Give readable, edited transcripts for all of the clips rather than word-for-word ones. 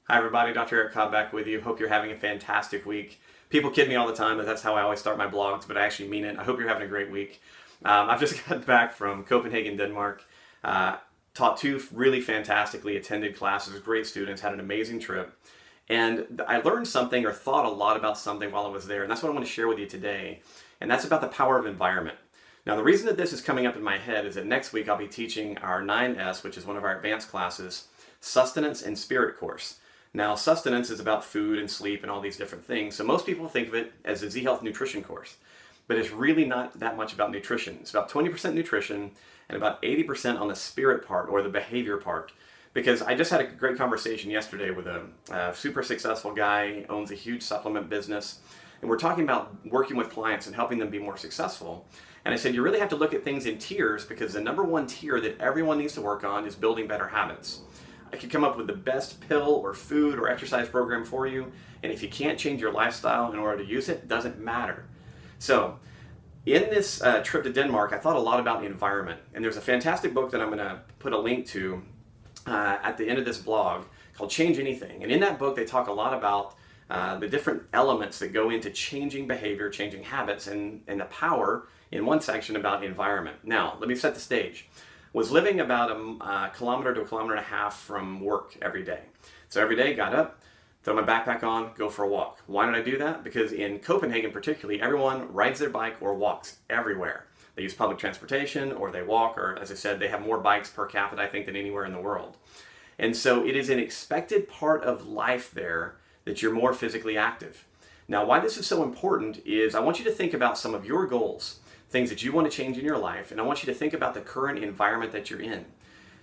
Hi everybody, Dr. Eric Cobb back with you. Hope you're having a fantastic week. People kid me all the time that that's how I always start my blogs, but I actually mean it. I hope you're having a great week. I've just got back from Copenhagen, Denmark. Taught two really fantastically attended classes, great students, had an amazing trip. And I learned something or thought a lot about something while I was there, and that's what I want to share with you today. And that's about the power of environment. Now, the reason that this is coming up in my head is that next week I'll be teaching our 9S, which is one of our advanced classes, Sustenance and Spirit course. Now, sustenance is about food and sleep and all these different things. So most people think of it as a Z-Health nutrition course, but it's really not that much about nutrition. It's about 20% nutrition and about 80% on the spirit part or the behavior part. Because I just had a great conversation yesterday with a super successful guy, owns a huge supplement business. And we're talking about working with clients and helping them be more successful. And I said, you really have to look at things in tiers, because the number one tier that everyone needs to work on is building better habits. I could come up with the best pill or food or exercise program for you, and if you can't change your lifestyle in order to use it, it doesn't matter. So in this trip to Denmark, I thought a lot about the environment, and there's a fantastic book that I'm going to put a link to at the end of this blog called Change Anything. And in that book, they talk a lot about the different elements that go into changing behavior, changing habits, and the power in one section about environment. Now, let me set the stage. Was living about a kilometer to a kilometer and a half from work every day. So every day, got up, throw my backpack on, go for a walk. Why did I do that? Because in Copenhagen particularly, everyone rides their bike or walks everywhere. They use public transportation or they walk, or as I said, they have more bikes per capita, I think, than anywhere in the world. And so it is an expected part of life there that you're more physically active. Now, why this is so important is I want you to think about some of your goals, things that you want to change in your life, and I want you to think about the current environment that you're in.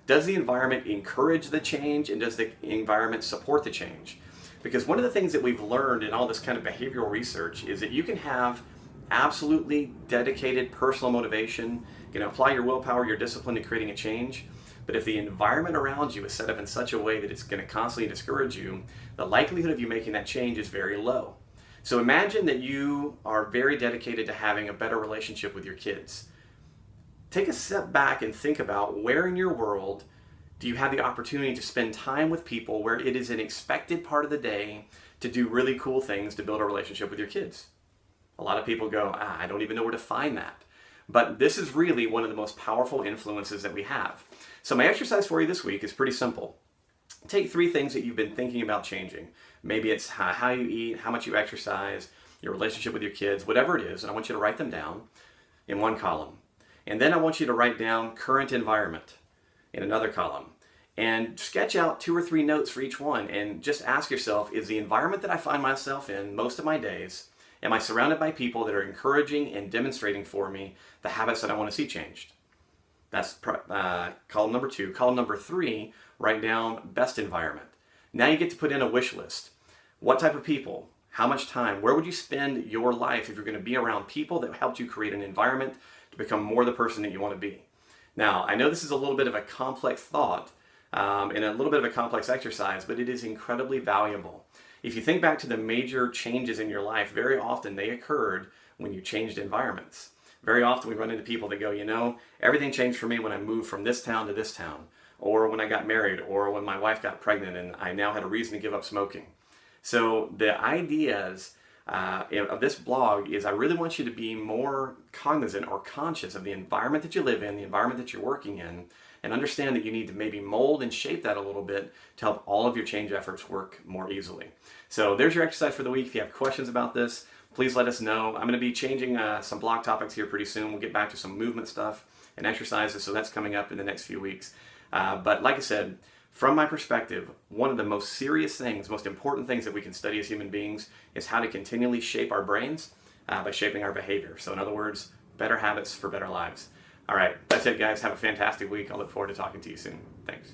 Does the environment encourage the change, and does the environment support the change? Because one of the things that we've learned in all this kind of behavioral research is that you can have absolutely dedicated personal motivation, you can apply your willpower, your discipline to creating a change, but if the environment around you is set up in such a way that it's going to constantly discourage you, the likelihood of you making that change is very low. So imagine that you are very dedicated to having a better relationship with your kids. Take a step back and think about where in your world do you have the opportunity to spend time with people where it is an expected part of the day to do really cool things to build a relationship with your kids. A lot of people go, I don't even know where to find that. But this is really one of the most powerful influences that we have. So my exercise for you this week is pretty simple. Take three things that you've been thinking about changing. Maybe it's how you eat, how much you exercise, your relationship with your kids, whatever it is, and I want you to write them down in one column. And then I want you to write down current environment in another column. And sketch out 2 or 3 notes for each one, and just ask yourself, is the environment that I find myself in most of my days, am I surrounded by people that are encouraging and demonstrating for me the habits that I want to see changed? That's column number 2. Column number 3, write down best environment. Now you get to put in a wish list. What type of people? How much time? Where would you spend your life if you're going to be around people that helped you create an environment to become more the person that you want to be? Now, I know this is a little bit of a complex thought and a little bit of a complex exercise, but it is incredibly valuable. If you think back to the major changes in your life, very often they occurred when you changed environments. Very often we run into people that go, everything changed for me when I moved from this town to this town, or when I got married, or when my wife got pregnant and I now had a reason to give up smoking. So the ideas of this blog is I really want you to be more cognizant or conscious of the environment that you live in, the environment that you're working in, and understand that you need to maybe mold and shape that a little bit to help all of your change efforts work more easily. So there's your exercise for the week. If you have questions about this, please let us know. I'm going to be changing some blog topics here pretty soon. We'll get back to some movement stuff and exercises, so that's coming up in the next few weeks. But like I said, from my perspective, one of the most serious things, most important things that we can study as human beings is how to continually shape our brains by shaping our behavior. So in other words, better habits for better lives. All right, that's it, guys. Have a fantastic week. I look forward to talking to you soon. Thanks.